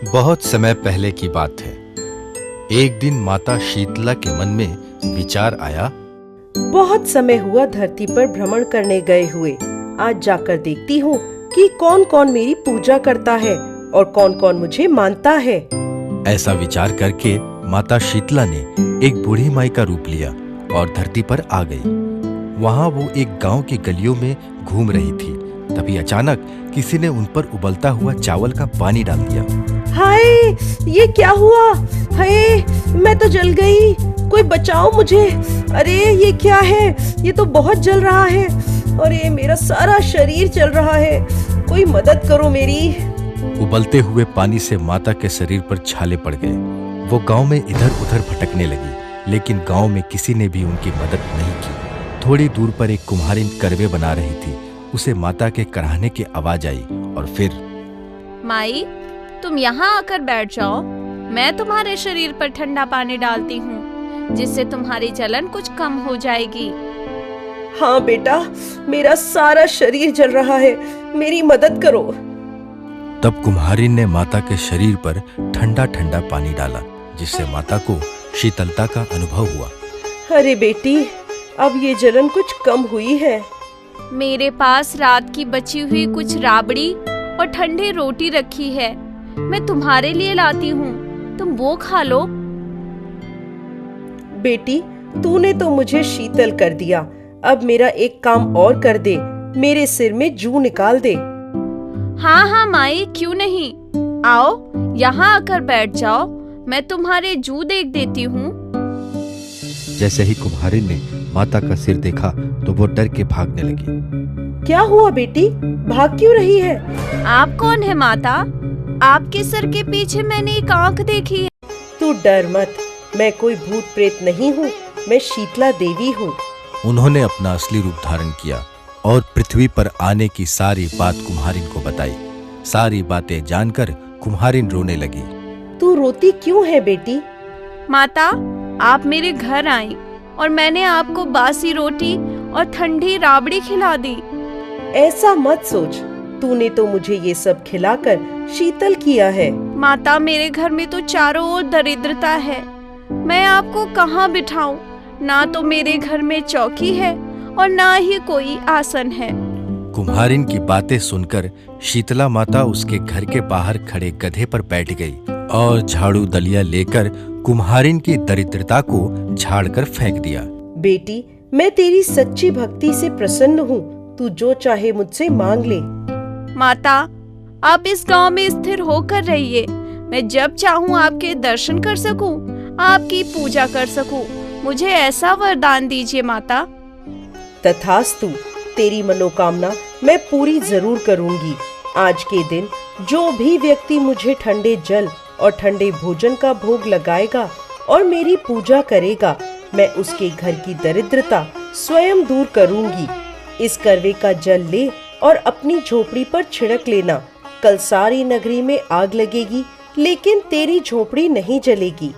बहुत समय पहले की बात है। एक दिन माता शीतला के मन में विचार आया, बहुत समय हुआ धरती पर भ्रमण करने गए हुए। आज जाकर देखती हूँ कि कौन कौन मेरी पूजा करता है और कौन कौन मुझे मानता है। ऐसा विचार करके माता शीतला ने एक बूढ़ी माई का रूप लिया और धरती पर आ गई। वहाँ वो एक गांव की गलियों में घूम रही थी। तभी अचानक किसी ने उन पर उबलता हुआ चावल का पानी डाल दिया। हाय, ये क्या हुआ? हाय, मैं तो जल गई, कोई बचाओ मुझे। अरे ये क्या है? ये तो बहुत जल रहा है। अरे मेरा सारा शरीर जल रहा है, कोई मदद करो मेरी। उबलते हुए पानी से माता के शरीर पर छाले पड़ गए। वो गांव में इधर उधर भटकने लगी, लेकिन गांव में किसी ने भी उनकी मदद नहीं की। थोड़ी दूर पर एक कुम्हारिन करवे बना रही थी। उसे माता के कराहने की आवाज आई और फिर, माई, तुम यहाँ आकर बैठ जाओ। मैं तुम्हारे शरीर पर ठंडा पानी डालती हूँ, जिससे तुम्हारी जलन कुछ कम हो जाएगी। हाँ बेटा, मेरा सारा शरीर जल रहा है, मेरी मदद करो। तब कुम्हारिन ने माता के शरीर पर ठंडा ठंडा पानी डाला, जिससे माता को शीतलता का अनुभव हुआ। अरे बेटी, अब ये जलन कुछ कम हुई है। मेरे पास रात की बची हुई कुछ राबड़ी और ठंडी रोटी रखी है, मैं तुम्हारे लिए लाती हूँ, तुम वो खा लो। बेटी, तूने तो मुझे शीतल कर दिया। अब मेरा एक काम और कर दे, मेरे सिर में जूं निकाल दे। हाँ हाँ माई, क्यों नहीं। आओ यहाँ आकर बैठ जाओ, मैं तुम्हारे जूं देख देती हूँ। जैसे ही कुम्हारिन ने माता का सिर देखा तो वो डर के भागने लगी। क्या हुआ बेटी, भाग क्यों रही है? आप कौन है माता? आपके सर के पीछे मैंने एक आंख देखी है। तू डर मत, मैं कोई भूत प्रेत नहीं हूँ, मैं शीतला देवी हूँ। उन्होंने अपना असली रूप धारण किया और पृथ्वी पर आने की सारी बात कुम्हारिन को बताई। सारी बातें जानकर कुम्हारिन रोने लगी। तू रोती क्यों है बेटी? माता, आप मेरे घर आई और मैंने आपको बासी रोटी और ठंडी राबड़ी खिला दी। ऐसा मत सोच, तूने तो मुझे ये सब खिलाकर शीतल किया है। माता, मेरे घर में तो चारों ओर दरिद्रता है, मैं आपको कहाँ बिठाऊं? ना तो मेरे घर में चौकी है और ना ही कोई आसन है। कुम्हारिन की बातें सुनकर शीतला माता उसके घर के बाहर खड़े गधे पर बैठ गई और झाड़ू दलिया लेकर कुम्हारिन की दरिद्रता को झाड़कर फेंक दिया। बेटी, मैं तेरी सच्ची भक्ति से प्रसन्न हूँ, तू जो चाहे मुझसे मांग ले। माता, आप इस गांव में स्थिर होकर रहिए, मैं जब चाहूँ आपके दर्शन कर सकूं, आपकी पूजा कर सकूं, मुझे ऐसा वरदान दीजिए माता। तथास्तु, तेरी मनोकामना मैं पूरी जरूर करूंगी। आज के दिन जो भी व्यक्ति मुझे ठंडे जल और ठंडे भोजन का भोग लगाएगा और मेरी पूजा करेगा, मैं उसके घर की दरिद्रता स्वयं दूर करूंगी। इस करवे का जल ले और अपनी झोपड़ी पर छिड़क लेना। कल सारी नगरी में आग लगेगी, लेकिन तेरी झोपड़ी नहीं जलेगी।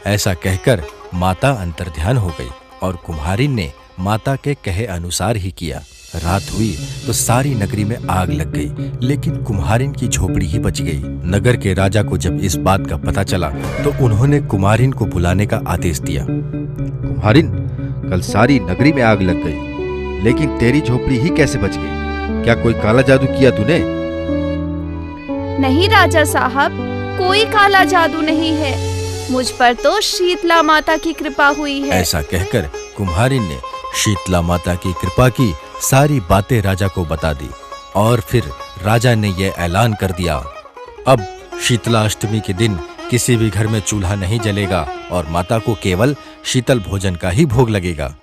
ऐसा कहकर माता अंतर्ध्यान हो गई और कुम्हारिन ने माता के कहे अनुसार ही किया। रात हुई तो सारी नगरी में आग लग गई, लेकिन कुम्हारिन की झोपड़ी ही बच गई। नगर के राजा को जब इस बात का पता चला तो उन्होंने कुम्हारिन को बुलाने का आदेश दिया। कुम्हारिन, कल सारी नगरी में आग लग गई, लेकिन तेरी झोपड़ी ही कैसे बच गई? क्या कोई काला जादू किया तूने? नहीं राजा साहब, कोई काला जादू नहीं है, मुझ पर तो शीतला माता की कृपा हुई है। ऐसा कहकर कुम्हारिन ने शीतला माता की कृपा की सारी बातें राजा को बता दी और फिर राजा ने यह ऐलान कर दिया, अब शीतला अष्टमी के दिन किसी भी घर में चूल्हा नहीं जलेगा और माता को केवल शीतल भोजन का ही भोग लगेगा।